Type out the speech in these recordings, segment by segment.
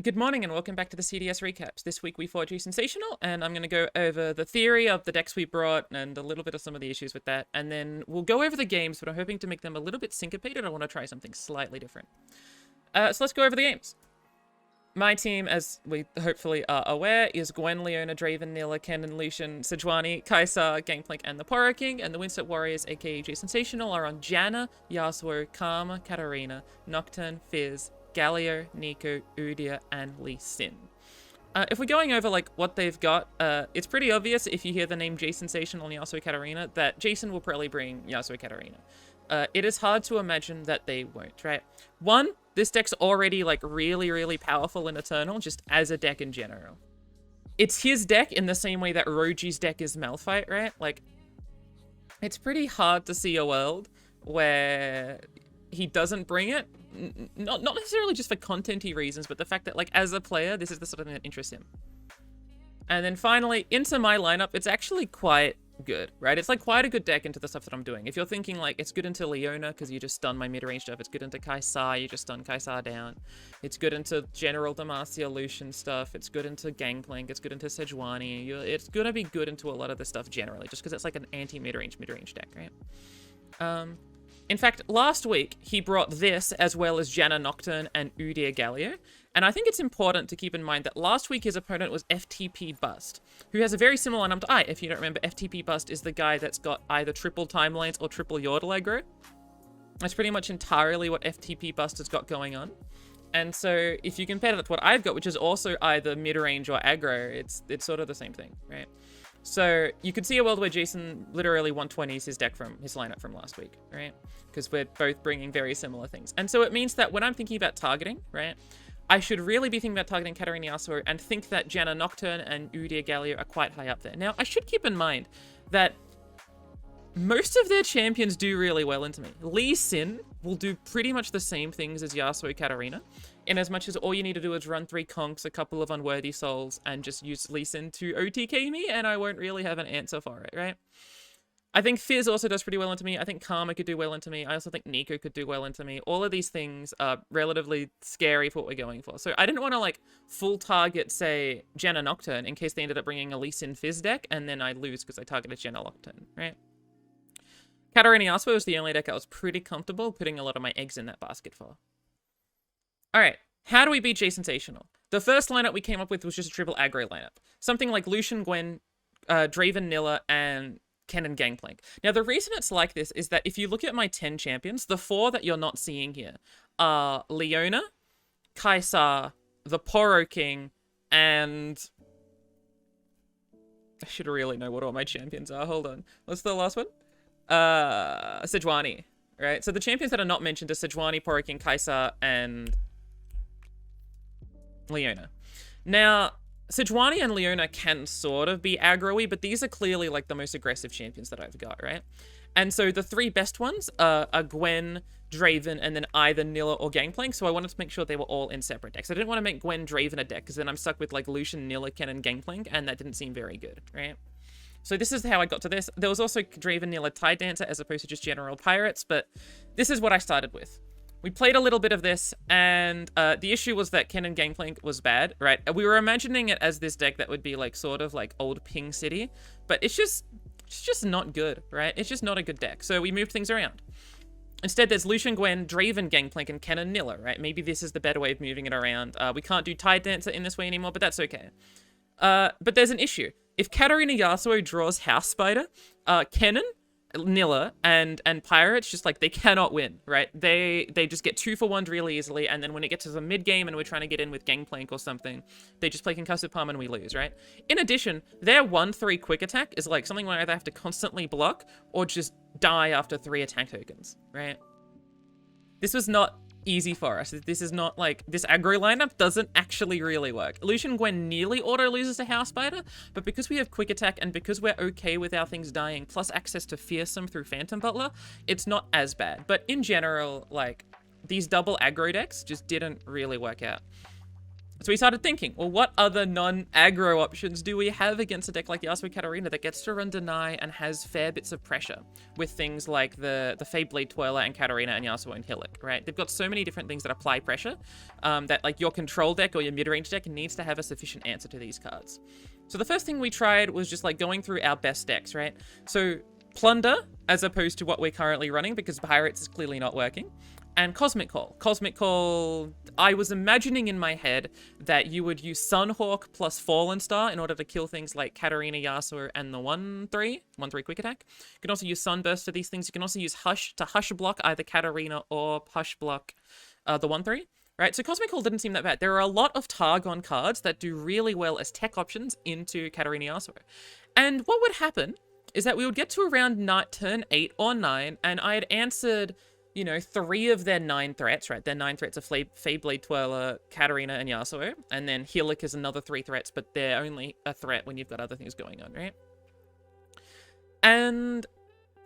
Good morning and welcome back to the CDS recaps. This week we fought Jasensational, and I'm going to go over the theory of the decks we brought and a little bit of some of the issues with that, and then we'll go over the games, but I'm hoping to make them a little bit syncopated. I want to try something slightly different. So let's go over the games. My team, as we hopefully are aware, is Gwen, Leona, Draven, Nilla, Kennen, Lucian, Sejuani, Kaisar, Gangplank, and the Poro King, and the Windstep Warriors, aka Jasensational, are on Janna, Yasuo, Karma, Katarina, Nocturne, Fizz, Galio, Nico, Udyr, and Lee Sin. If we're going over like what they've got, it's pretty obvious if you hear the name Jasensational and Yasuo Katarina that Jason will probably bring Yasuo Katarina. It is hard to imagine that they won't, right? One, this deck's already like really powerful in Eternal, just as a deck in general. It's his deck in the same way that Roji's deck is Malphite, right? Like, it's pretty hard to see a world where he doesn't bring it. Not necessarily just for content-y reasons, but the fact that, like, as a player, this is the sort of thing that interests him. And then finally, into my lineup, it's actually quite good, right? It's like quite a good deck into the stuff that I'm doing. If you're thinking, like, it's good into Leona, because you just stun my mid-range stuff. It's good into Kaisar, you just stun Kaisar down. It's good into general Demacia Lucian stuff. It's good into Gangplank. It's good into Sejuani. It's gonna be good into a lot of the stuff generally, just because it's like an anti-mid-range deck, right? In fact, last week, he brought this as well as Janna Nocturne and Udyr Galio. And I think it's important to keep in mind that last week his opponent was FTP Bust, who has a very similar lineup to I. If you don't remember, FTP Bust is the guy that's got either triple time lanes or triple Yordle aggro. That's pretty much entirely what FTP Bust has got going on. And so if you compare that to what I've got, which is also either mid-range or aggro, it's sort of the same thing, right? So you could see a world where Jason literally 120s his deck from his lineup from last week, right? Because we're both bringing very similar things. And so it means that when I'm thinking about targeting, right, I should really be thinking about targeting Katarina Yasuo and think that Janna Nocturne and Udyr Galio are quite high up there. Now, I should keep in mind that most of their champions do really well into me. Lee Sin will do pretty much the same things as Yasuo Katarina, in as much as all you need to do is run 3 conks, a couple of unworthy souls, and just use Lee Sin to OTK me, and I won't really have an answer for it, right? I think Fizz also does pretty well into me. I think Karma could do well into me. I also think Nico could do well into me. All of these things are relatively scary for what we're going for. So I didn't want to, like, full target, say, Janna Nocturne in case they ended up bringing a Lee Sin Fizz deck, and then I lose because I targeted Janna Nocturne, right? Katarina Yasuo was the only deck I was pretty comfortable putting a lot of my eggs in that basket for. Alright, how do we beat Jasensational? The first lineup we came up with was just a triple aggro lineup. Something like Lucian, Gwen, Draven, Nilla, and Kennen Gangplank. Now, the reason it's like this is that if you look at my 10 champions, the 4 that you're not seeing here are Leona, Kaisar, the Poro King, and I should really know what all my champions are. Hold on. What's the last one? Sejuani, right? So the champions that are not mentioned are Sejuani, Poro King, Kaisar, and Leona. Now, Sejuani and Leona can sort of be aggro-y, but these are clearly like the most aggressive champions that I've got, right? And so the 3 best ones are Gwen, Draven, and then either Nilla or Gangplank, so I wanted to make sure they were all in separate decks. I didn't want to make Gwen, Draven a deck, because then I'm stuck with like Lucian, Nilla, Kennen, Gangplank, and that didn't seem very good, right? So this is how I got to this. There was also Draven, Nilla, Tide Dancer, as opposed to just general pirates, but this is what I started with. We played a little bit of this, and the issue was that Kennen Gangplank was bad, right? We were imagining it as this deck that would be like sort of like old Ping City, but it's just not good, right? It's just not a good deck. So we moved things around. Instead, there's Lucian, Gwen, Draven, Gangplank, and Kennen Nilla, right? Maybe this is the better way of moving it around. We can't do Tide Dancer in this way anymore, but that's okay. But there's an issue. If Katarina Yasuo draws House Spider, Kennen, Nilla, and Pirates, just like, they cannot win, right? They just get 2-for-1 really easily, and then when it gets to the mid-game and we're trying to get in with Gangplank or something, they just play Concussive Palm and we lose, right? In addition, their 1-3 quick attack is like something where I either have to constantly block or just die after 3 attack tokens, right? This was not easy for us. This is not like, this aggro lineup doesn't actually really work. Lucian Gwen nearly auto loses to House Spider, but because we have quick attack and because we're okay with our things dying, plus access to Fearsome through Phantom Butler, it's not as bad. But in general, like, these double aggro decks just didn't really work out. So we started thinking, well, what other non-aggro options do we have against a deck like Yasuo Katarina that gets to run Deny and has fair bits of pressure with things like the Fablade Twirler and Katarina and Yasuo and Hillick, right? They've got so many different things that apply pressure that like your control deck or your mid-range deck needs to have a sufficient answer to these cards. So the first thing we tried was just like going through our best decks, right? So Plunder, as opposed to what we're currently running, because Pirates is clearly not working. And Cosmic Call. Cosmic Call, I was imagining in my head that you would use Sunhawk plus Fallen Star in order to kill things like Katarina, Yasuo, and the 1/3 quick attack. You can also use Sunburst for these things. You can also use Hush to Hush block either Katarina or Hush block the 1/3. Right, so Cosmic Call didn't seem that bad. There are a lot of Targon cards that do really well as tech options into Katarina Yasuo. And what would happen is that we would get to around turn 8 or 9, and I had answered, you know, 3 of their 9 threats, right? Their 9 threats are Fablade Twirler, Katarina, and Yasuo. And then Hillick is another 3 threats, but they're only a threat when you've got other things going on, right? And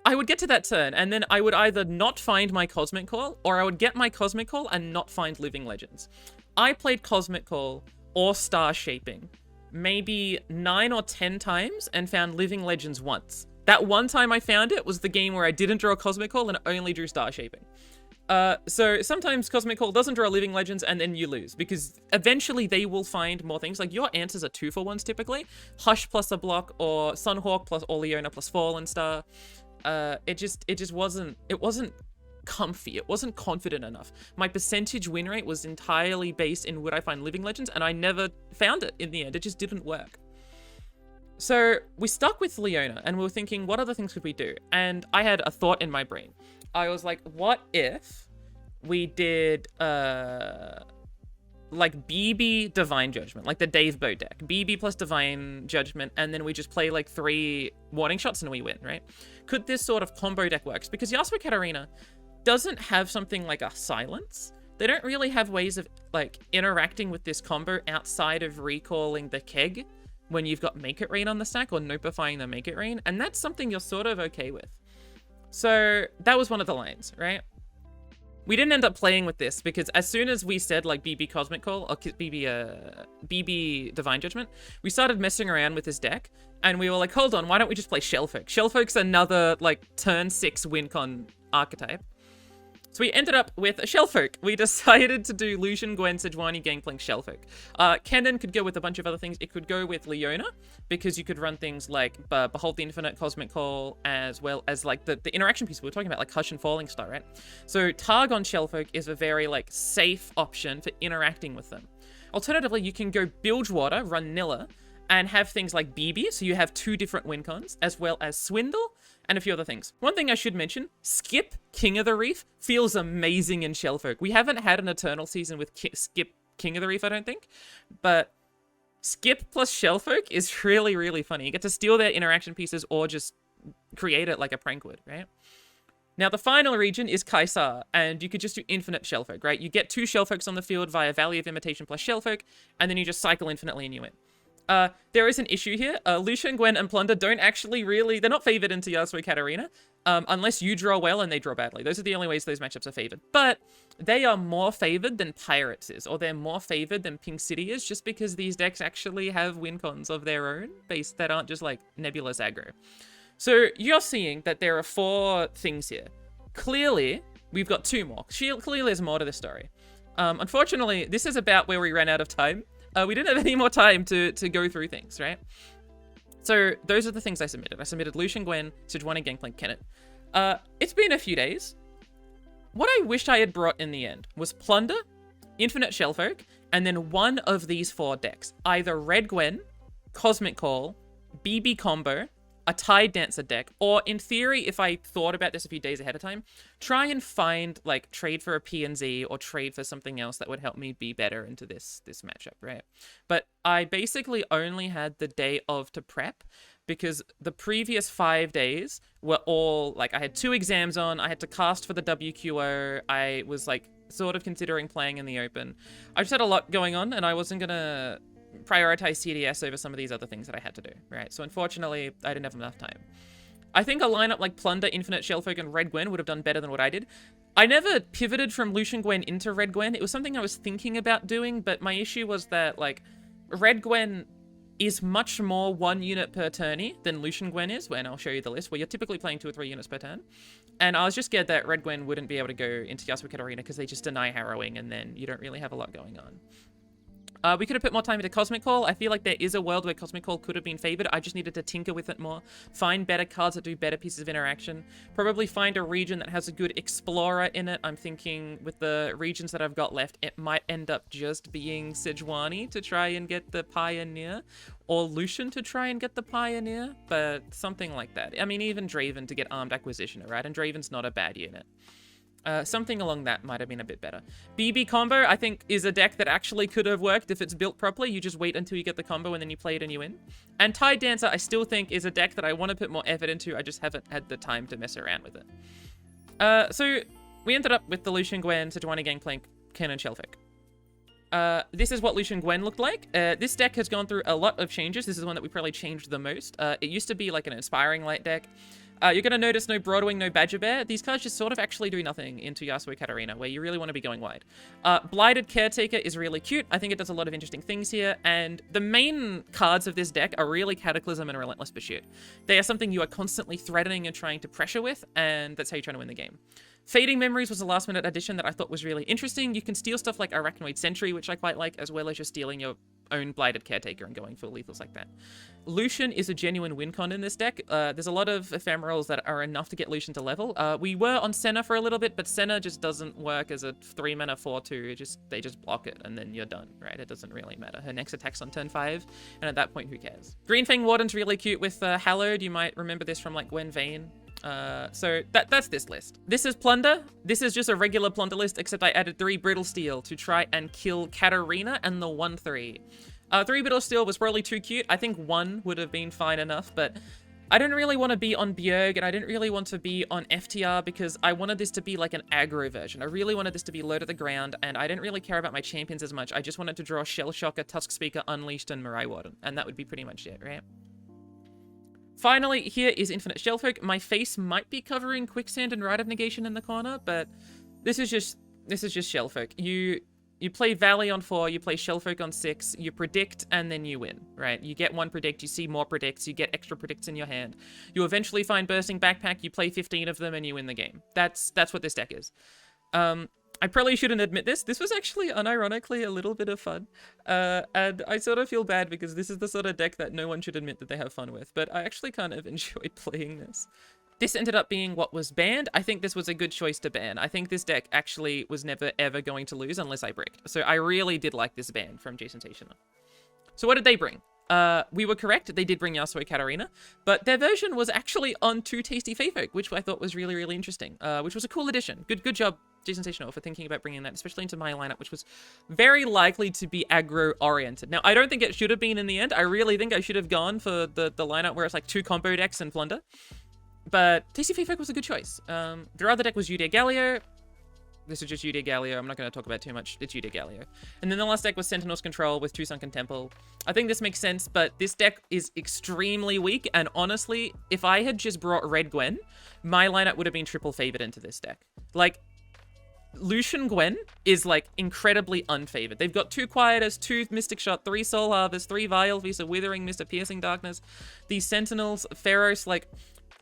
I would get to that turn, and then I would either not find my Cosmic Call, or I would get my Cosmic Call and not find Living Legends. I played Cosmic Call or Star Shaping maybe 9 or 10 times and found Living Legends once. That one time I found it was the game where I didn't draw Cosmic Call and only drew Star Shaping. So sometimes Cosmic Call doesn't draw Living Legends and then you lose, because eventually they will find more things. Like your answers are 2-for-1s typically. Hush plus a block or Sunhawk plus or Leona plus Fallen Star. It just wasn't comfy. It wasn't confident enough. My percentage win rate was entirely based in would I find Living Legends, and I never found it in the end. It just didn't work. So we stuck with Leona and we were thinking, what other things could we do? And I had a thought in my brain. I was like, what if we did like BB Divine Judgment, like the Dave Bow deck. BB plus Divine Judgment, and then we just play like 3 warning shots and we win, right? Could this sort of combo deck work? Because Yasuo Katarina doesn't have something like a silence. They don't really have ways of like interacting with this combo outside of recalling the keg when you've got Make It Rain on the stack or nopifying the Make It Rain, and that's something you're sort of okay with. So that was one of the lines, right? We didn't end up playing with this because as soon as we said like BB Cosmic Call or BB Divine Judgment, we started messing around with this deck and we were like, hold on, why don't we just play Shellfolk? Shellfolk's another like turn 6 win-con archetype. So we ended up with a Shellfolk. We decided to do Lucian, Gwen, Sejuani, Gangplank, Shellfolk. Kennen could go with a bunch of other things. It could go with Leona, because you could run things like Behold the Infinite, Cosmic Call, as well as like the interaction piece we were talking about, like Hush and Falling Star, right? So Targon Shellfolk is a very like safe option for interacting with them. Alternatively, you can go Bilgewater, run Nilla, and have things like BB, so you have 2 different win cons, as well as Swindle, and a few other things. One thing I should mention, Skip, King of the Reef, feels amazing in Shellfolk. We haven't had an Eternal season with Skip, King of the Reef, I don't think, but Skip plus Shellfolk is really, really funny. You get to steal their interaction pieces or just create it like a prank would, right? Now, the final region is Kaisar, and you could just do infinite Shellfolk, right? You get 2 Shellfolks on the field via Valley of Imitation plus Shellfolk, and then you just cycle infinitely and you win. There is an issue here. Lucian, Gwen, and Plunder don't actually really... They're not favored into Yasuo Katarina, unless you draw well and they draw badly. Those are the only ways those matchups are favored. But they are more favored than Pirates is, or they're more favored than Pink City is, just because these decks actually have win cons of their own, based that aren't just like nebulous aggro. So you're seeing that there are 4 things here. Clearly, we've got 2 more. Clearly, there's more to this story. Unfortunately, this is about where we ran out of time. We didn't have any more time to go through things, right? So those are the things I submitted. I submitted Lucian, Gwen, Sejuani, Gangplank, Kenneth. It's been a few days. What I wished I had brought in the end was Plunder, Infinite Shellfolk, and then one of these 4 decks. Either Red Gwen, Cosmic Call, BB Combo, a Tide Dancer deck, or in theory, if I thought about this a few days ahead of time, try and find, like, trade for a PNZ or trade for something else that would help me be better into this matchup, right? But I basically only had the day of to prep, because the previous 5 days were all, like, I had 2 exams on, I had to cast for the WQO, I was, like, sort of considering playing in the open. I just had a lot going on, and I wasn't gonna prioritize CDS over some of these other things that I had to do, right? So unfortunately, I didn't have enough time. I think a lineup like Plunder, Infinite Shellfolk, and Red Gwen would have done better than what I did. I never pivoted from Lucian Gwen into Red Gwen. It was something I was thinking about doing, but my issue was that, like, Red Gwen is much more 1 unit per tourney than Lucian Gwen is, when I'll show you the list, where you're typically playing 2 or 3 units per turn. And I was just scared that Red Gwen wouldn't be able to go into Yasuo Katarina because they just deny harrowing, and then you don't really have a lot going on. We could have put more time into Cosmic Call. I feel like there is a world where Cosmic Call could have been favored. I just needed to tinker with it more. Find better cards that do better pieces of interaction. Probably find a region that has a good Explorer in it. I'm thinking with the regions that I've got left, it might end up just being Sejuani to try and get the Pioneer. Or Lucian to try and get the Pioneer. But something like that. I mean, even Draven to get Armed Acquisitioner, right? And Draven's not a bad unit. Something along that might have been a bit better. BB combo, I think, is a deck that actually could have worked if it's built properly. You just wait until you get the combo and then you play it and you win. And Tide Dancer, I still think, is a deck that I want to put more effort into. I just haven't had the time to mess around with it. So we ended up with the Lucian Gwen, Sejuani Gangplank, Cannon Shellfolk. This is what Lucian Gwen looked like. This deck has gone through a lot of changes. This is the one that we probably changed the most. It used to be like an Inspiring Light deck. You're going to notice no Broadwing, no Badger Bear. These cards just sort of actually do nothing into Yasuo Katarina, where you really want to be going wide. Blighted Caretaker is really cute. I think it does a lot of interesting things here, and the main cards of this deck are really Cataclysm and Relentless Pursuit. They are something you are constantly threatening and trying to pressure with, and that's how you're trying to win the game. Fading Memories was a last-minute addition that I thought was really interesting. You can steal stuff like Arachnoid Sentry, which I quite like, as well as just stealing your own Blighted Caretaker and going for lethals like that. Lucian is a genuine win con in this deck. There's a lot of ephemerals that are enough to get Lucian to level. We were on Senna for a little bit, but Senna just doesn't work as a 3-mana 4/2. They just block it, and then you're done, right? It doesn't really matter. Her next attack's on turn 5, and at that point, who cares? Greenfang Warden's really cute with Hallowed. You might remember this from, like, Gwen Vayne. So that's this list. This is Plunder. This is just a regular Plunder list, except I added 3 Brittle Steel to try and kill Katarina and the 1/3. 3 Brittle Steel was probably too cute. I think 1 would have been fine enough, but I didn't really want to be on Bjerg, and I didn't really want to be on FTR because I wanted this to be like an aggro version. I really wanted this to be low to the ground, and I didn't really care about my champions as much. I just wanted to draw Shell Shocker, Tusk Speaker, Unleashed, and Mirai Warden, and that would be pretty much it, right? Finally, here is Infinite Shellfolk. My face might be covering Quicksand and Rite of Negation in the corner, but this is just Shellfolk. You play Valley on 4, you play Shellfolk on 6, you predict, and then you win, right? You get 1 predict, you see more predicts, you get extra predicts in your hand. You eventually find Bursting Backpack, you play 15 of them, and you win the game. That's what this deck is. I probably shouldn't admit this. This was actually, unironically, a little bit of fun. And I sort of feel bad because this is the sort of deck that no one should admit that they have fun with. But I actually kind of enjoyed playing this. This ended up being what was banned. I think this was a good choice to ban. I think this deck actually was never, ever going to lose unless I bricked. So I really did like this ban from Jasensational. So what did they bring? We were correct. They did bring Yasuo Katarina, but their version was actually on 2 Tasty Feyfolk, which I thought was really, really interesting, which was a cool addition. Good job, Jasensational, for thinking about bringing that, especially into my lineup, which was very likely to be aggro-oriented. Now, I don't think it should have been in the end. I really think I should have gone for the lineup where it's like 2 combo decks and Plunder, but Tasty Feyfolk was a good choice. Their other deck was Udyr Galio. This is just Udyr Galio. I'm not going to talk about too much. It's Udyr Galio. And then the last deck was Sentinel's Control with 2 Sunken Temple. I think this makes sense, but this deck is extremely weak. And honestly, if I had just brought Red Gwen, my lineup would have been triple favored into this deck. Like, Lucian Gwen is, like, incredibly unfavored. They've got 2 Quietus, 2 Mystic Shot, 3 Soul Harvest, 3 Vile Visa, Withering Mist, Piercing Darkness. These Sentinels, Pharaohs, like,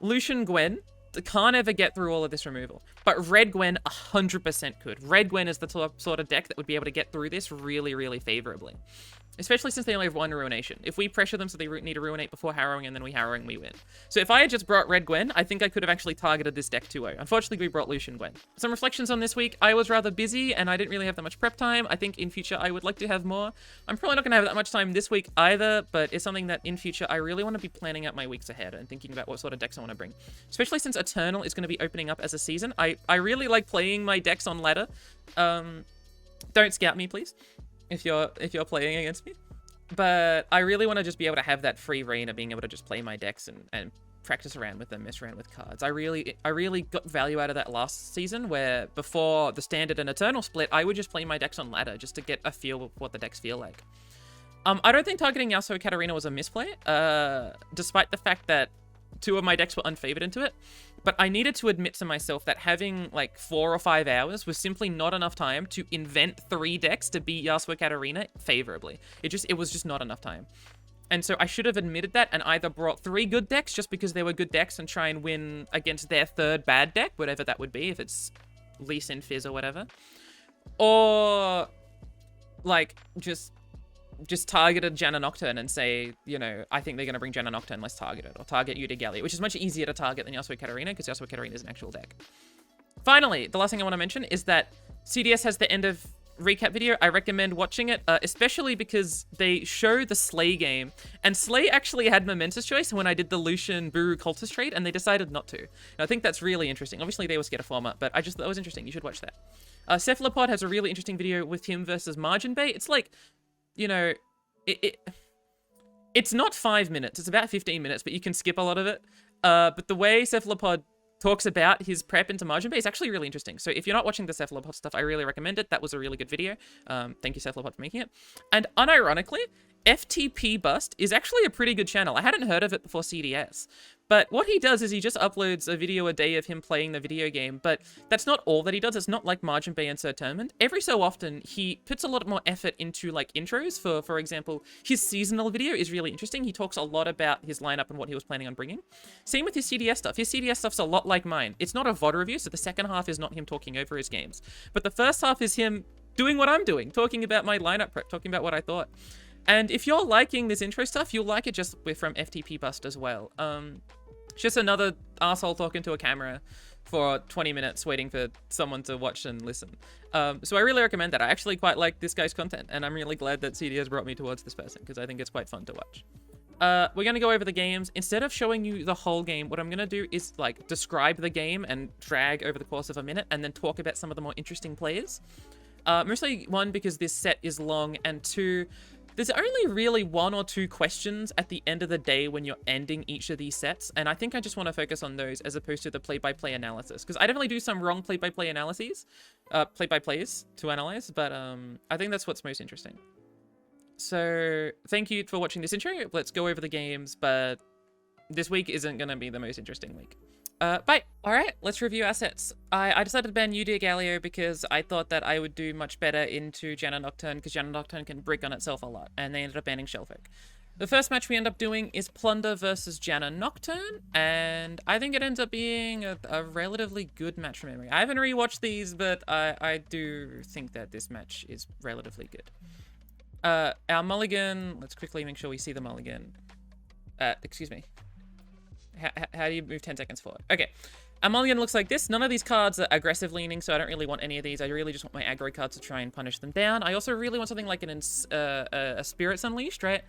Lucian Gwen can't ever get through all of this removal. But Red Gwen 100% could. Red Gwen is the sort of deck that would be able to get through this really, really favorably. Especially since they only have 1 Ruination. If we pressure them so they need to Ruinate before Harrowing and then we Harrowing, we win. So if I had just brought Red Gwen, I think I could have actually targeted this deck 2-0. Unfortunately, we brought Lucian Gwen. Some reflections on this week. I was rather busy and I didn't really have that much prep time. I think in future I would like to have more. I'm probably not going to have that much time this week either, but it's something that in future I really want to be planning out my weeks ahead and thinking about what sort of decks I want to bring. Especially since Eternal is going to be opening up as a season. I really like playing my decks on ladder. Don't scout me, please, if you're playing against me. But I really want to just be able to have that free reign of being able to just play my decks and practice around with them, mess around with cards. I really got value out of that last season, where before the Standard and Eternal split, I would just play my decks on ladder just to get a feel of what the decks feel like. I don't think targeting Yasuo Katarina was a misplay, despite the fact that two of my decks were unfavored into it. But I needed to admit to myself that having like 4 or 5 hours was simply not enough time to invent 3 decks to beat Yasuo Katarina favorably. It was just not enough time. And so I should have admitted that and either brought 3 good decks just because they were good decks and try and win against their 3rd bad deck, whatever that would be, if it's Lee Sin Fizz or whatever. Or like just targeted Janna Nocturne and say, you know, I think they're going to bring Janna Nocturne, let's target it. Or target Udyr Galio, which is much easier to target than Yasuo Katarina because Yasuo Katarina is an actual deck. Finally, the last thing I want to mention is that CDS has the end of recap video. I recommend watching it, especially because they show the Slay game. And Slay actually had momentous choice when I did the Lucian Buru Cultist trade, and they decided not to. And I think that's really interesting. Obviously, they were scared of format, but I just thought it was interesting. You should watch that. Cephalopod has a really interesting video with him versus Margin Bay. It's like, you know, it's not 5 minutes. It's about 15 minutes, but you can skip a lot of it. But the way Cephalopod talks about his prep into Margin Bay is actually really interesting. So if you're not watching the Cephalopod stuff, I really recommend it. That was a really good video. Thank you, Cephalopod, for making it. And unironically, FTP Bust is actually a pretty good channel. I hadn't heard of it before CDS. But what he does is he just uploads a video a day of him playing the video game. But that's not all that he does. It's not like Margin Bay and Sir Tournament. Every so often, he puts a lot more effort into like intros. For example, his seasonal video is really interesting. He talks a lot about his lineup and what he was planning on bringing. Same with his CDS stuff. His CDS stuff's a lot like mine. It's not a VOD review, so the second half is not him talking over his games. But the first half is him doing what I'm doing, talking about my lineup prep, talking about what I thought. And if you're liking this intro stuff, you'll like it just from FTP Bust as well. Just another asshole talking to a camera for 20 minutes waiting for someone to watch and listen. So I really recommend that. I actually quite like this guy's content, and I'm really glad that CDS brought me towards this person because I think it's quite fun to watch. We're going to go over the games. Instead of showing you the whole game, what I'm going to do is like describe the game and drag over the course of a minute and then talk about some of the more interesting players. Mostly, 1, because this set is long, and 2, there's only really 1 or 2 questions at the end of the day when you're ending each of these sets, and I think I just want to focus on those as opposed to the play-by-play analysis, because I definitely do some wrong play-by-play analyses, play-by-plays to analyze, but I think that's what's most interesting. So, thank you for watching this intro. Let's go over the games, but this week isn't going to be the most interesting week. Bye. Alright, let's review our sets. I decided to ban Udyr Galio because I thought that I would do much better into Janna Nocturne, because Janna Nocturne can brick on itself a lot, and they ended up banning Shellfolk. The first match we end up doing is Plunder versus Janna Nocturne, and I think it ends up being a relatively good match from memory. I haven't rewatched these, but I do think that this match is relatively good. Our mulligan, let's quickly make sure we see the mulligan. Excuse me. How do you move 10 seconds forward? Okay. Our mulligan looks like this. None of these cards are aggressive leaning, so I don't really want any of these. I really just want my aggro cards to try and punish them down. I also really want something like a Spirits Unleashed, right?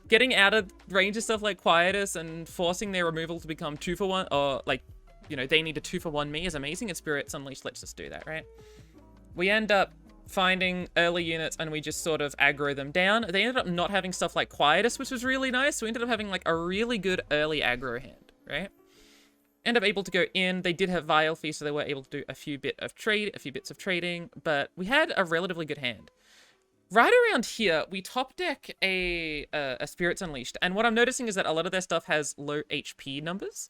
Getting out of range of stuff like Quietus and forcing their removal to become 2-for-1, or like, you know, they need a 2-for-1 me is amazing, and Spirits Unleashed lets us do that, right? We end up finding early units and we just sort of aggro them down. They ended up not having stuff like Quietus, which was really nice. So we ended up having like a really good early aggro hand. Right? End up able to go in. They did have Vile Feast, so they were able to do a few bits of trading, but we had a relatively good hand. Right around here, we top deck a Spirits Unleashed, and what I'm noticing is that a lot of their stuff has low HP numbers,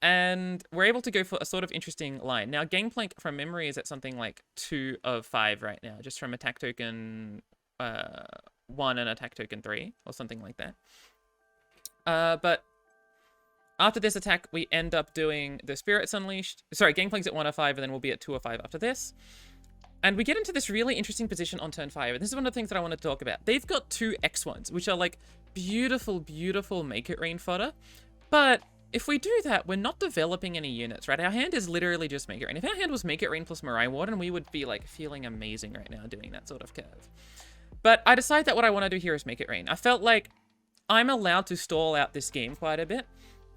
and we're able to go for a sort of interesting line. Now, Gangplank from memory is at something like 2 of 5 right now, just from attack token 1 and attack token 3, or something like that. But after this attack, we end up doing the Spirits Unleashed. Sorry, Gangplank's at 1 of 5, and then we'll be at 2 of 5 after this. And we get into this really interesting position on turn 5. And this is one of the things that I want to talk about. They've got 2 X1s, which are like beautiful, beautiful Make It Rain fodder. But if we do that, we're not developing any units, right? Our hand is literally just Make It Rain. If our hand was Make It Rain plus Morai Warden, we would be like feeling amazing right now doing that sort of curve. But I decided that what I want to do here is Make It Rain. I felt like I'm allowed to stall out this game quite a bit.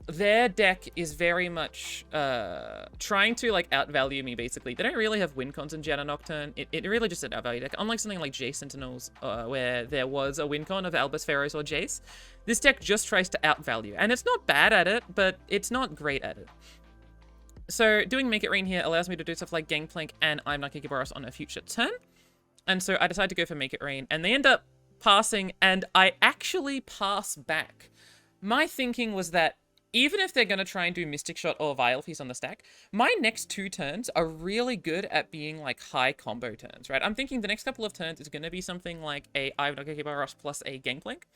Their deck is very much trying to like outvalue me, basically. They don't really have win cons in Janna Nocturne. It really just an outvalue deck. Unlike something like Jasensationals, where there was a win con of Albus Pharaohs or Jace, this deck just tries to outvalue. And it's not bad at it, but it's not great at it. So doing Make It Rain here allows me to do stuff like Gangplank and I'm Not Kikiboros on a future turn. And so I decided to go for Make It Rain. And they end up passing, and I actually pass back. My thinking was that even if they're going to try and do Mystic Shot or Vile Feast on the stack, my next 2 turns are really good at being like high combo turns, right? I'm thinking the next couple of turns is going to be something like a I've not Boros plus a Gangplank.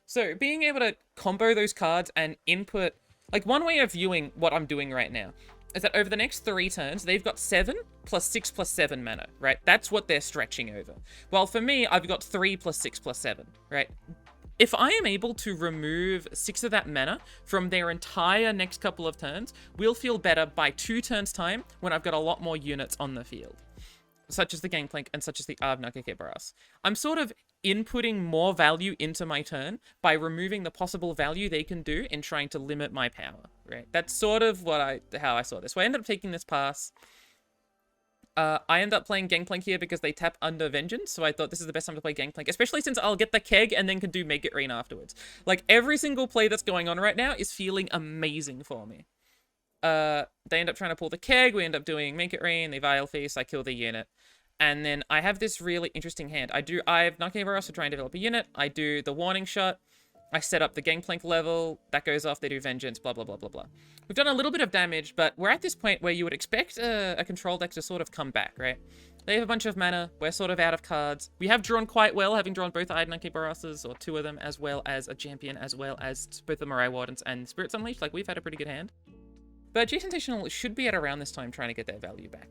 So being able to combo those cards and input, like one way of viewing what I'm doing right now is that over the next 3 turns, they've got 7 plus 6 plus 7 mana, right? That's what they're stretching over. While for me, I've got 3 plus 6 plus 7, right? If I am able to remove 6 of that mana from their entire next couple of turns, we'll feel better by 2 turns time when I've got a lot more units on the field, such as the Gangplank and such as the Baras. I'm sort of inputting more value into my turn by removing the possible value they can do in trying to limit my power, right? That's sort of how I saw this. So I ended up taking this pass. I end up playing Gangplank here because they tap under Vengeance, so I thought this is the best time to play Gangplank, especially since I'll get the keg and then can do Make It Rain afterwards. Like, every single play that's going on right now is feeling amazing for me. They end up trying to pull the keg, we end up doing Make It Rain, they Vile Feast, I kill the unit. And then I have this really interesting hand. I have Baras to try and develop a unit, I do the Warning Shot, I set up the Gangplank level, that goes off, they do Vengeance, blah, blah, blah, blah, blah. We've done a little bit of damage, but we're at this point where you would expect a control deck to sort of come back, right? They have a bunch of mana, we're sort of out of cards. We have drawn quite well, having drawn both Baras's, or 2 of them, as well as a Champion, as well as both the Moray Wardens and Spirits Unleashed. Like, we've had a pretty good hand. But Jasensational should be at around this time trying to get their value back.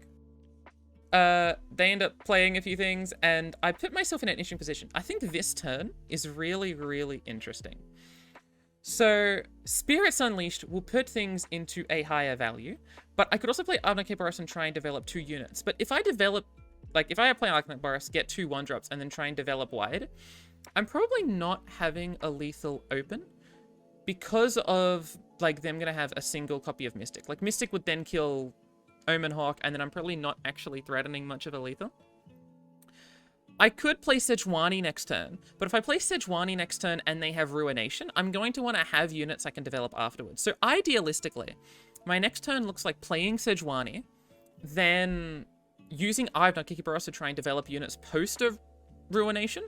They end up playing a few things, and I put myself in an interesting position. I think this turn is really, really interesting. So, Spirits Unleashed will put things into a higher value, but I could also play Baras and try and develop 2 units. But if I develop, like, if I play Baras, get 2 1-drops, and then try and develop wide, I'm probably not having a lethal open because of, like, them gonna have a single copy of Mystic. Like, Mystic would then kill Omen Hawk, and then I'm probably not actually threatening much of a lethal. I could play Sejuani next turn, but if I play Sejuani next turn and they have Ruination, I'm going to want to have units I can develop afterwards. So idealistically, my next turn looks like playing Sejuani, then using Baras to try and develop units post of Ruination,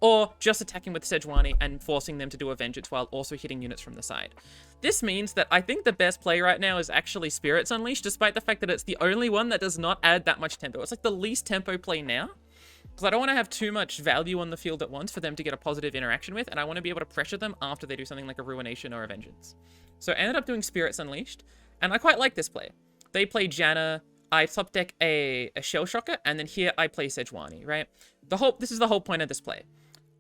or just attacking with Sejuani and forcing them to do a Vengeance while also hitting units from the side. This means that I think the best play right now is actually Spirits Unleashed, despite the fact that it's the only one that does not add that much tempo. It's like the least tempo play now, because I don't want to have too much value on the field at once for them to get a positive interaction with, and I want to be able to pressure them after they do something like a Ruination or a Vengeance. So I ended up doing Spirits Unleashed, and I quite like this play. They play Janna, I top deck a Shell Shocker, and then here I play Sejuani, right? This is the whole point of this play.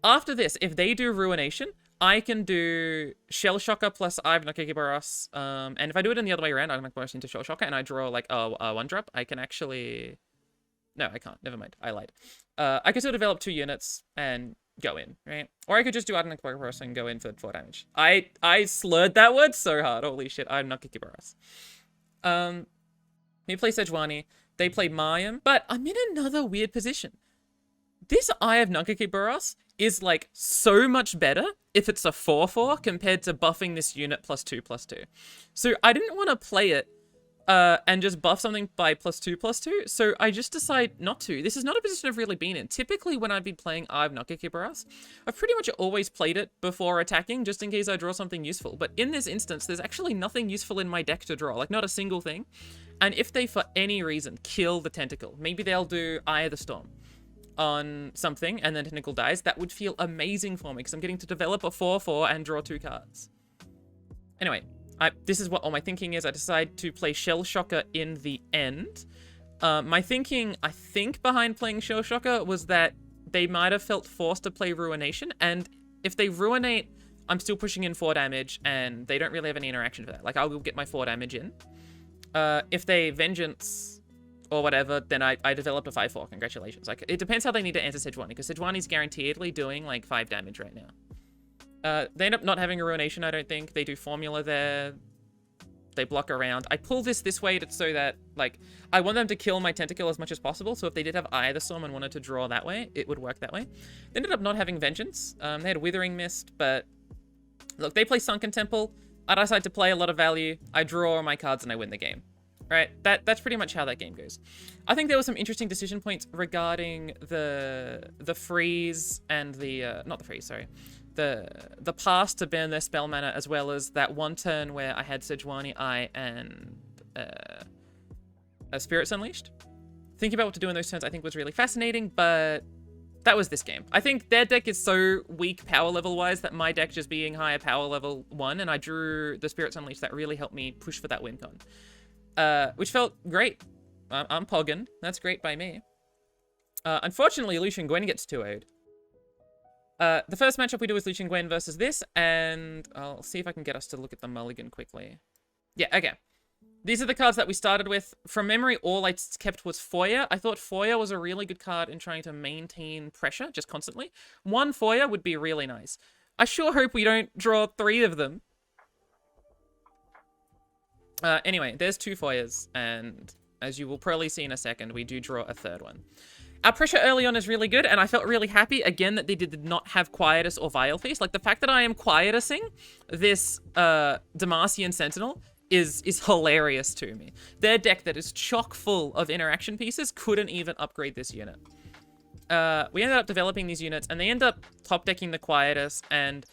After this, if they do Ruination, I can do Shell Shocker plus Baras, and if I do it in the other way around, I Baras into Shell Shocker, and I draw like a 1-drop, I can actually... No, I can't. Never mind. I lied. I could still develop 2 units and go in, right? Or I could just do Baras and go in for 4 damage. I slurred that word so hard. Holy shit, I'm not Baras. We play Sejuani, they play Mayim, but I'm in another weird position. This Eye of Baras is like so much better if it's a 4/4 compared to buffing this unit +2/+2. So I didn't want to play it and just buff something by +2/+2, so I just decide not to. This is not a position I've really been in. Typically, when I've been playing Eye of Baras, I've pretty much always played it before attacking, just in case I draw something useful. But in this instance, there's actually nothing useful in my deck to draw, like not a single thing. And if they, for any reason, kill the Tentacle, maybe they'll do Eye of the Storm on something, and then Tentacle dies, that would feel amazing for me, because I'm getting to develop a 4/4 and draw 2 cards. Anyway, this is what all my thinking is. I decide to play Shell Shocker in the end. My thinking, I think, behind playing Shell Shocker was that they might have felt forced to play Ruination, and if they Ruinate, I'm still pushing in 4 damage, and they don't really have any interaction for that. Like, I will get my 4 damage in. If they Vengeance or whatever, then I developed a 5/4. Congratulations. Like, it depends how they need to answer Sejuani, because Sejuani's guaranteedly doing like 5 damage right now. They end up not having a Ruination, I don't think. They do Formula there. They block around. I pull this way so that, like, I want them to kill my Tentacle as much as possible. So if they did have Eye of the Storm and wanted to draw that way, it would work that way. They ended up not having Vengeance. They had Withering Mist, but look, they play Sunken Temple. I decide to play a lot of value. I draw my cards and I win the game. Right? That's pretty much how that game goes. I think there were some interesting decision points regarding the freeze and the not the freeze, sorry. the pass to burn their spell mana, as well as that one turn where I had Sejuani Eye and Spirits Unleashed. Thinking about what to do in those turns I think was really fascinating, but that was this game. I think their deck is so weak power level wise that my deck just being higher power level 1, and I drew the Spirits Unleashed that really helped me push for that win con. Which felt great. I'm pogging. That's great by me. Unfortunately, Lucian Gwen gets 2-0'd. The first matchup we do is Lucian Gwen versus this, and I'll see if I can get us to look at the mulligan quickly. Yeah, okay. These are the cards that we started with. From memory, all I kept was Foya. I thought Foya was a really good card in trying to maintain pressure, just constantly. One Foya would be really nice. I sure hope we don't draw 3 of them. Anyway, there's 2 Foyas, and as you will probably see in a second, we do draw a 3rd one. Our pressure early on is really good, and I felt really happy, again, that they did not have Quietus or Vile Feast. Like, the fact that I am Quietusing this Demacian Sentinel is hilarious to me. Their deck that is chock full of interaction pieces couldn't even upgrade this unit. We ended up developing these units, and they end up top decking the Quietus, and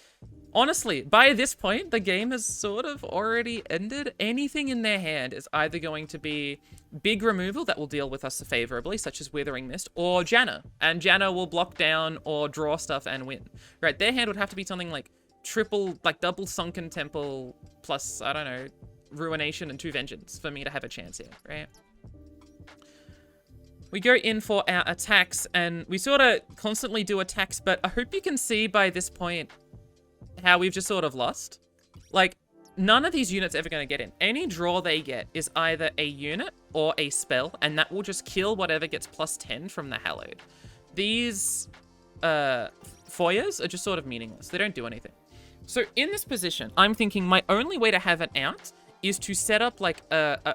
honestly, by this point, the game has sort of already ended. Anything in their hand is either going to be big removal that will deal with us favorably, such as Withering Mist, or Janna, and Janna will block down or draw stuff and win. Right, their hand would have to be something like double Sunken Temple plus, I don't know, Ruination and 2 Vengeance for me to have a chance here, right? We go in for our attacks, and we sort of constantly do attacks, but I hope you can see by this point how we've just sort of lost. Like, none of these units are ever going to get in. Any draw they get is either a unit or a spell, and that will just kill whatever gets plus 10 from the Hallowed. These Foyas are just sort of meaningless. They don't do anything. So in this position, I'm thinking my only way to have an out is to set up like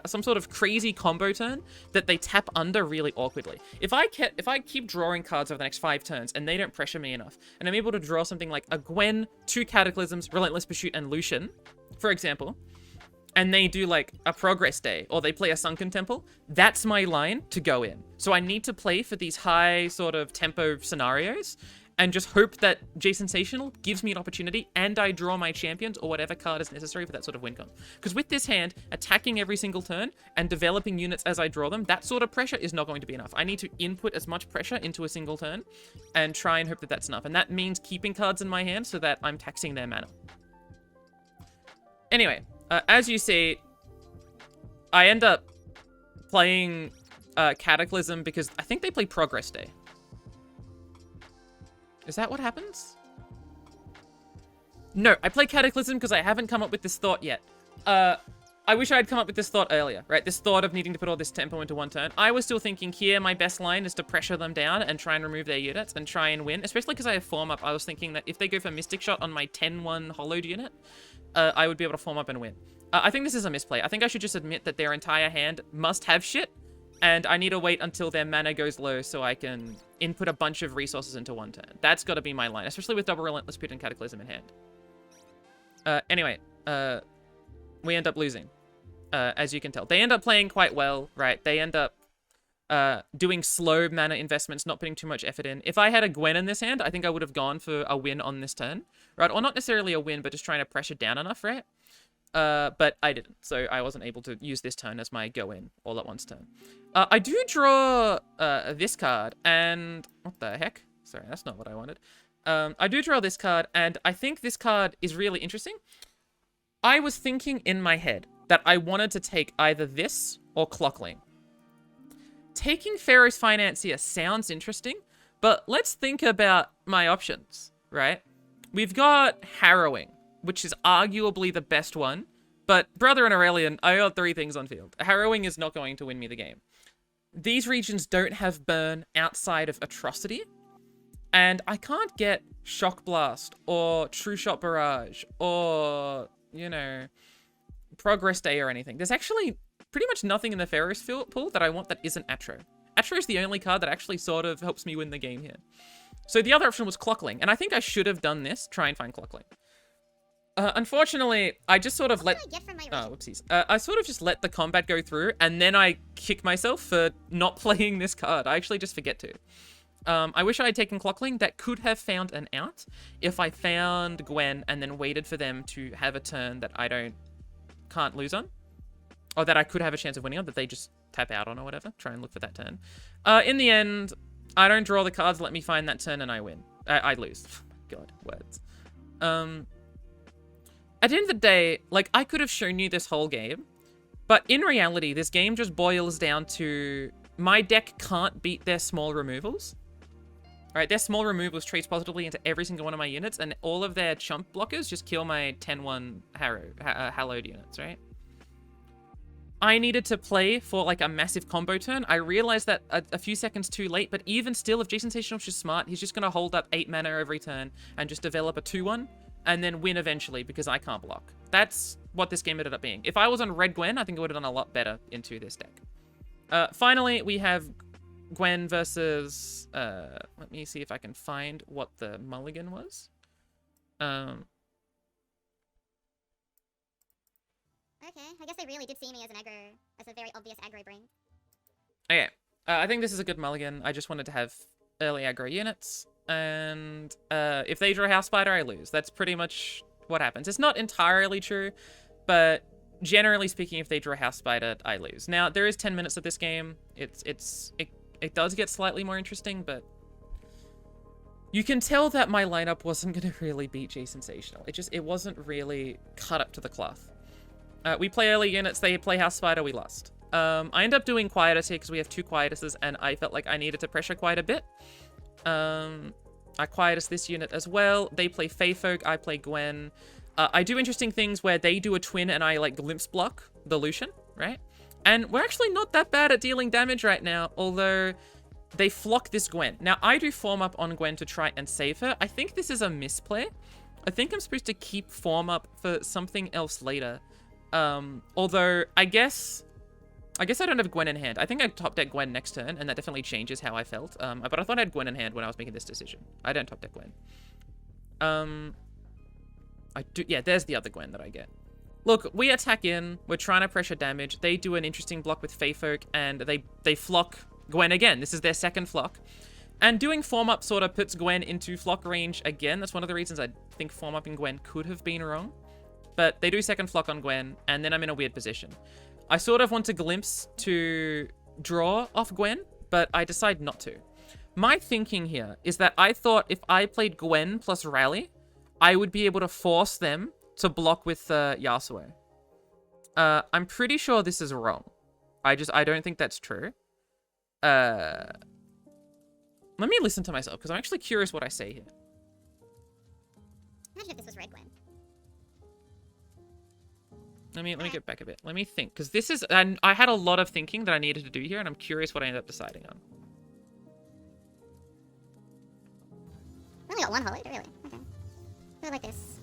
some sort of crazy combo turn that they tap under really awkwardly. If I keep drawing cards over the next 5 turns and they don't pressure me enough, and I'm able to draw something like a Gwen, 2 Cataclysms, Relentless Pursuit, and Lucian, for example, and they do like a Progress Day, or they play a Sunken Temple, that's my line to go in. So I need to play for these high sort of tempo scenarios, and just hope that Jasensational gives me an opportunity and I draw my champions or whatever card is necessary for that sort of win con. Because with this hand, attacking every single turn and developing units as I draw them, that sort of pressure is not going to be enough. I need to input as much pressure into a single turn and try and hope that that's enough. And that means keeping cards in my hand so that I'm taxing their mana. Anyway, as you see, I end up playing Cataclysm because I think they play Progress Day. Is that what happens? No, I play Cataclysm because I haven't come up with this thought yet. I wish I had come up with this thought earlier, right? This thought of needing to put all this tempo into one turn. I was still thinking here, my best line is to pressure them down and try and remove their units and try and win. Especially because I have form up. I was thinking that if they go for Mystic Shot on my 10-1 hollowed unit, I would be able to form up and win. I think this is a misplay. I think I should just admit that their entire hand must have shit, and I need to wait until their mana goes low so I can input a bunch of resources into one turn. That's got to be my line, especially with double Relentless Pit and Cataclysm in hand. Anyway, we end up losing, as you can tell. They end up playing quite well, right? They end up doing slow mana investments, not putting too much effort in. If I had a Gwen in this hand, I think I would have gone for a win on this turn, right? Or not necessarily a win, but just trying to pressure down enough, right? But I didn't, so I wasn't able to use this turn as my go-in all at once turn. I do draw this card, and what the heck? Sorry, that's not what I wanted. I do draw this card, and I think this card is really interesting. I was thinking in my head that I wanted to take either this or Clockling. Taking Pharaoh's Financier sounds interesting, but let's think about my options, right? We've got Harrowing, which is arguably the best one. But Brother and Aurelian, I got 3 things on field. Harrowing is not going to win me the game. These regions don't have burn outside of Atrocity. And I can't get Shock Blast or True Shot Barrage or, you know, Progress Day or anything. There's actually pretty much nothing in the Pharaoh's pool that I want that isn't Atro. Atro is the only card that actually sort of helps me win the game here. So the other option was Clockling. And I think I should have done this, try and find Clockling. Unfortunately, I just sort of let... Oh, whoopsies. I sort of just let the combat go through, and then I kick myself for not playing this card. I actually just forget to. I wish I had taken Clockling. That could have found an out if I found Gwen and then waited for them to have a turn that I can't lose on. Or that I could have a chance of winning on, that they just tap out on or whatever. Try and look for that turn. In the end, I don't draw the cards, let me find that turn, and I win. I lose. God, words. At the end of the day, like, I could have shown you this whole game, but in reality, this game just boils down to my deck can't beat their small removals. Alright, their small removals trades positively into every single one of my units, and all of their chump blockers just kill my 10-1 hallowed units, right? I needed to play for, like, a massive combo turn. I realized that a few seconds too late, but even still, if Jasensational's just smart, he's just going to hold up 8 mana every turn and just develop a 2-1 and then win eventually because I can't block. That's what this game ended up being. If I was on Red Gwen, I think I would have done a lot better into this deck. Finally, we have Gwen versus... let me see if I can find what the mulligan was. Okay, I guess they really did see me as an aggro, as a very obvious aggro brain. Okay, I think this is a good mulligan. I just wanted to have early aggro units, and if they draw House Spider, I lose. That's pretty much what happens. It's not entirely true, but generally speaking, if they draw House Spider, I lose. Now, there is 10 minutes of this game. It does get slightly more interesting, but you can tell that my lineup wasn't going to really beat Jasensational. It wasn't really cut up to the cloth. We play early units, they play House Spider, we lost. I end up doing Quietus here because we have 2 Quietuses, and I felt like I needed to pressure quite a bit. I Quietus this unit as well. They play Fey Folk, I play Gwen. I do interesting things where they do a twin and I, like, glimpse block the Lucian, right? And we're actually not that bad at dealing damage right now, although they flock this Gwen. Now, I do form up on Gwen to try and save her. I think this is a misplay. I think I'm supposed to keep form up for something else later. Although, I guess I don't have Gwen in hand. I think I top deck Gwen next turn, and that definitely changes how I felt. But I thought I had Gwen in hand when I was making this decision. I don't top deck Gwen. I do, yeah, there's the other Gwen that I get. Look, we attack in, we're trying to pressure damage. They do an interesting block with Fey Folk, and they flock Gwen again. This is their second flock. And doing form up sort of puts Gwen into flock range again. That's one of the reasons I think form up in Gwen could have been wrong. But they do second flock on Gwen, and then I'm in a weird position. I sort of want to glimpse to draw off Gwen, but I decide not to. My thinking here is that I thought if I played Gwen plus Rally, I would be able to force them to block with Yasuo. I'm pretty sure this is wrong. I don't think that's true. Let me listen to myself, because I'm actually curious what I say here. Imagine if this was Red Gwen. Let me get back a bit. Let me think, because this is... And I had a lot of thinking that I needed to do here, and I'm curious what I ended up deciding on. I only got 1 holo, really? Okay. So like this.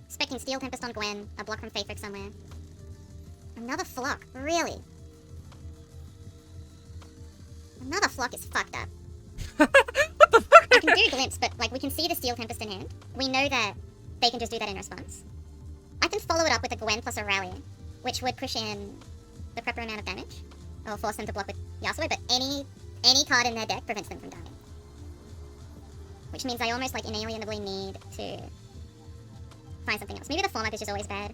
Expecting Steel Tempest on Gwen, a block from Fey Folk somewhere. Another flock, really? Another flock is fucked up. What the fuck? I can do Glimpse, but like we can see the Steel Tempest in hand. We know that they can just do that in response. I can follow it up with a Gwen plus a Rally, which would push in the proper amount of damage, or force them to block with Yasuo, but any card in their deck prevents them from dying. Which means I almost like inalienably need to find something else. Maybe the format is just always bad.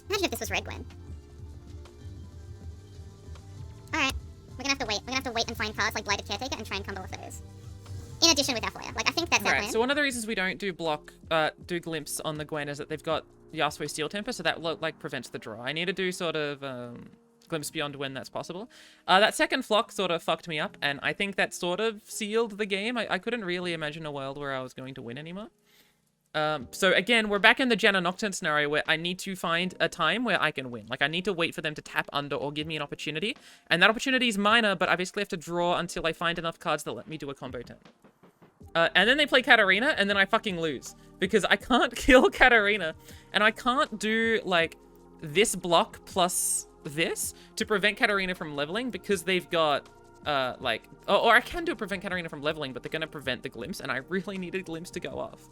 Imagine if this was Red Gwen. Alright, we're gonna have to wait. We're gonna have to wait and find cards like Blighted Caretaker and try and combo off those. In addition with our Foyer. Like, I think that's our plan. So one of the reasons we don't do Glimpse on the Gwen is that they've got Yasuo Steel Temper, so that, like, prevents the draw. I need to do sort of Glimpse beyond when that's possible. That second flock sort of fucked me up, and I think that sort of sealed the game. I couldn't really imagine a world where I was going to win anymore. So again, we're back in the Janna Nocturne scenario where I need to find a time where I can win. Like, I need to wait for them to tap under or give me an opportunity. And that opportunity is minor, but I basically have to draw until I find enough cards that let me do a combo turn. And then they play Katarina, and then I fucking lose. Because I can't kill Katarina. And I can't do, like, this block plus this to prevent Katarina from leveling because they've got, like... Or I can do prevent Katarina from leveling, but they're going to prevent the Glimpse, and I really needed Glimpse to go off.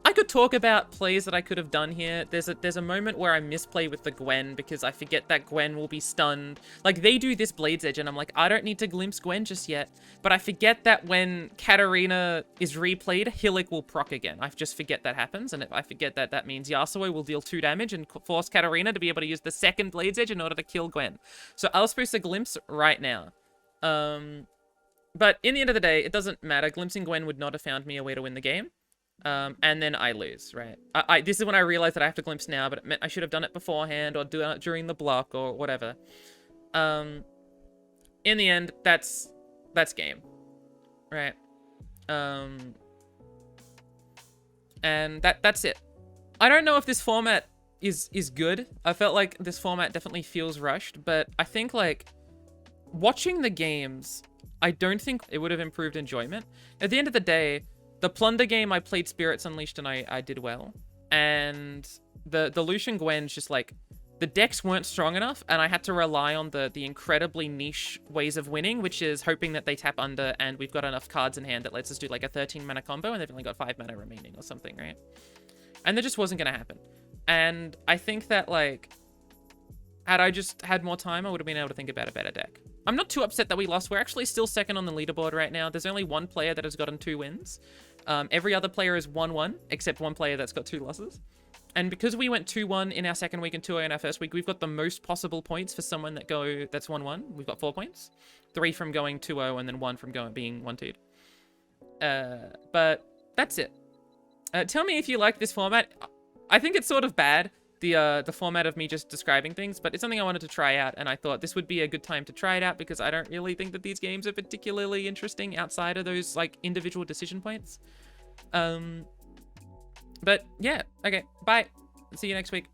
I could talk about plays that I could have done here. There's a moment where I misplay with the Gwen because I forget that Gwen will be stunned. Like, they do this Blade's Edge, and I'm like, I don't need to glimpse Gwen just yet. But I forget that when Katarina is replayed, Hillick will proc again. I just forget that happens, and if I forget that, that means Yasuo will deal 2 damage and force Katarina to be able to use the second Blade's Edge in order to kill Gwen. So I was supposed to glimpse right now. But in the end of the day, it doesn't matter. Glimpsing Gwen would not have found me a way to win the game. And then I lose, right? This is when I realized that I have to glimpse now, but it meant I should have done it beforehand or do it during the block or whatever. In the end, that's game, right? And that's it. I don't know if this format is good. I felt like this format definitely feels rushed, but I think, like, watching the games, I don't think it would have improved enjoyment. At the end of the day, the Plunder game, I played Spirits Unleashed and I did well. And the Lucian Gwen's just like, the decks weren't strong enough, and I had to rely on the incredibly niche ways of winning, which is hoping that they tap under and we've got enough cards in hand that lets us do like a 13 mana combo and they've only got 5 mana remaining or something, right? And that just wasn't going to happen. And I think that, like, had I just had more time, I would have been able to think about a better deck. I'm not too upset that we lost. We're actually still second on the leaderboard right now. There's only one player that has gotten 2 wins. Every other player is 1-1, except one player that's got 2 losses. And because we went 2-1 in our second week and 2-0 in our first week, we've got the most possible points for someone that's 1-1. We've got 4 points. 3 from going 2-0 and then 1 from being 1-2'd. But that's it. Tell me if you like this format. I think it's sort of bad, the format of me just describing things, but it's something I wanted to try out, and I thought this would be a good time to try it out because I don't really think that these games are particularly interesting outside of those, like, individual decision points. But yeah, okay, bye. See you next week.